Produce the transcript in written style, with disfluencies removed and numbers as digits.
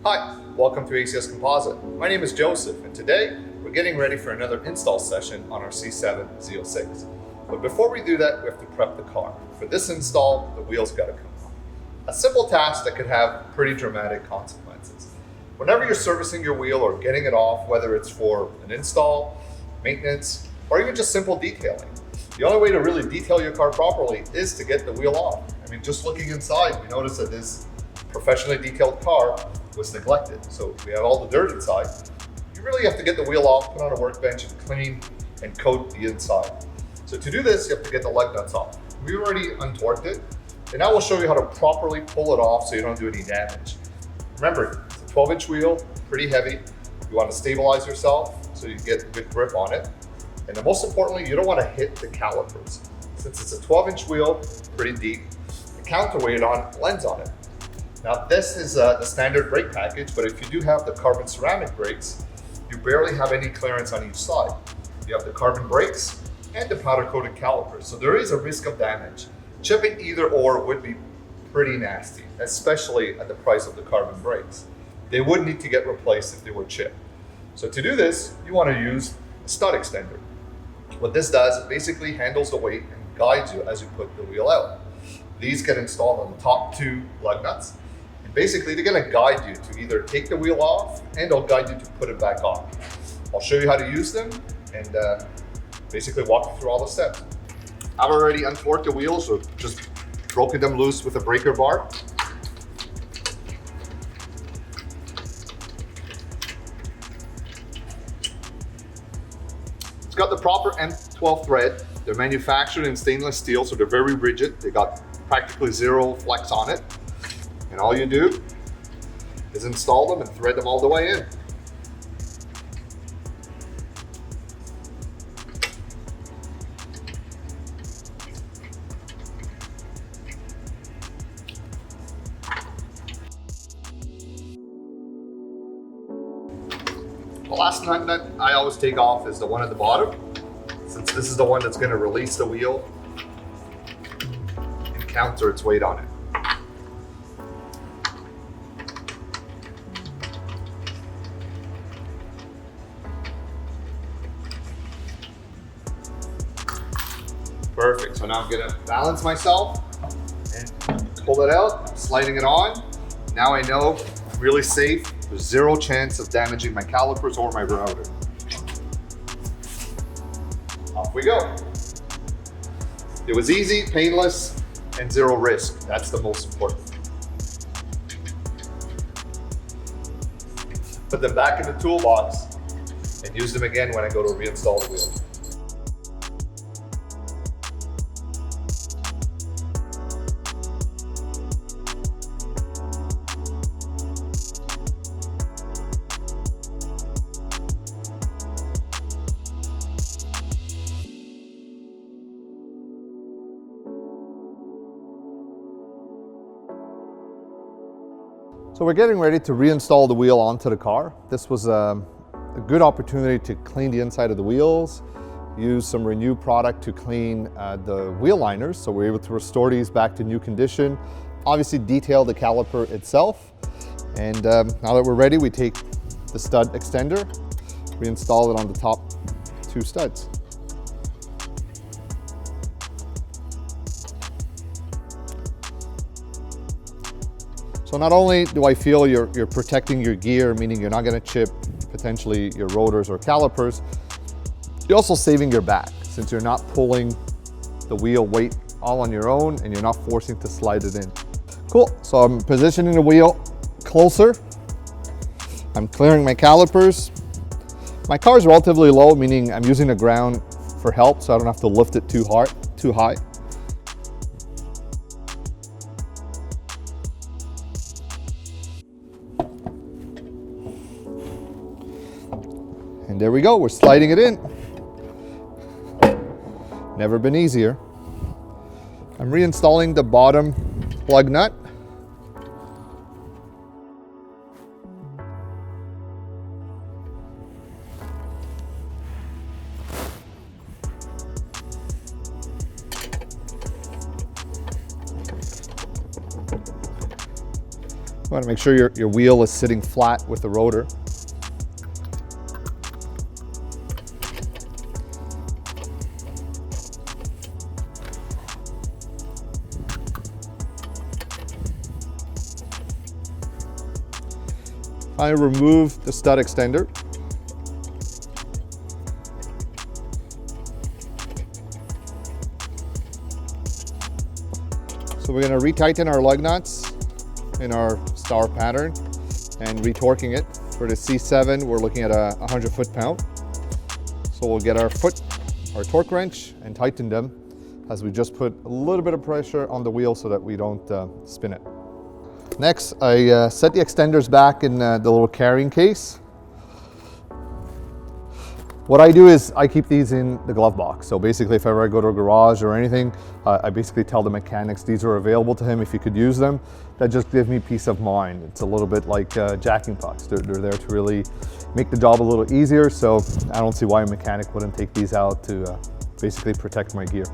Hi, welcome to ACS Composite. My name is Joseph, and today we're getting ready for another install session on our C7 Z06. But before we do that, we have to prep the car. For this install, the wheels gotta come off. A simple task that could have pretty dramatic consequences. Whenever you're servicing your wheel or getting it off, whether it's for an install, maintenance, or even just simple detailing, the only way to really detail your car properly is to get the wheel off. I mean, just looking inside, we notice that this professionally detailed car was neglected. So we have all the dirt inside. You really have to get the wheel off, put on a workbench and clean and coat the inside. So to do this, you have to get the lug nuts off. We already untorqued it, and now we'll show you how to properly pull it off so you don't do any damage. Remember, it's a 12-inch wheel, pretty heavy. You want to stabilize yourself so you get a good grip on it. And then most importantly, you don't want to hit the calipers. Since it's a 12-inch wheel, pretty deep, the counterweight lands on it. Now this is the standard brake package, but if you do have the carbon ceramic brakes, you barely have any clearance on each side. You have the carbon brakes and the powder coated calipers, so there is a risk of damage. Chipping either or would be pretty nasty, especially at the price of the carbon brakes. They would need to get replaced if they were chipped. So to do this, you want to use a stud extender. What this does, it basically handles the weight and guides you as you put the wheel out. These get installed on the top two lug nuts. Basically, they're going to guide you to either take the wheel off and they'll guide you to put it back on. I'll show you how to use them and basically walk you through all the steps. I've already untorqued the wheels, so just broken them loose with a breaker bar. It's got the proper M12 thread. They're manufactured in stainless steel, so they're very rigid. They got practically zero flex on it. And all you do is install them and thread them all the way in. The last nut I always take off is the one at the bottom, since this is the one that's going to release the wheel and counter its weight on it. Perfect, so now I'm gonna balance myself and pull it out, I'm sliding it on. Now I know I'm really safe. There's zero chance of damaging my calipers or my rotor. Off we go. It was easy, painless, and zero risk. That's the most important. Put them back in the toolbox and use them again when I go to reinstall the wheel. So we're getting ready to reinstall the wheel onto the car. This was a good opportunity to clean the inside of the wheels, use some Renew product to clean the wheel liners, so we're able to restore these back to new condition. Obviously detail the caliper itself. And now that we're ready, we take the stud extender, reinstall it on the top two studs. So not only do I feel you're protecting your gear, meaning you're not going to chip potentially your rotors or calipers, you're also saving your back since you're not pulling the wheel weight all on your own and you're not forcing to slide it in. Cool, so I'm positioning the wheel closer. I'm clearing my calipers. My car is relatively low, meaning I'm using the ground for help so I don't have to lift it too high. And there we go, we're sliding it in. Never been easier. I'm reinstalling the bottom plug nut. You want to make sure your wheel is sitting flat with the rotor. I remove the stud extender. So we're going to retighten our lug nuts in our star pattern and retorquing it. For the C7, we're looking at 100 foot-pound. So we'll get our torque wrench and tighten them as we just put a little bit of pressure on the wheel so that we don't spin it. Next, I set the extenders back in the little carrying case. What I do is I keep these in the glove box. So basically, if ever I go to a garage or anything, I basically tell the mechanics these are available to him if he could use them. That just gives me peace of mind. It's a little bit like jacking pucks. They're there to really make the job a little easier. So I don't see why a mechanic wouldn't take these out to basically protect my gear.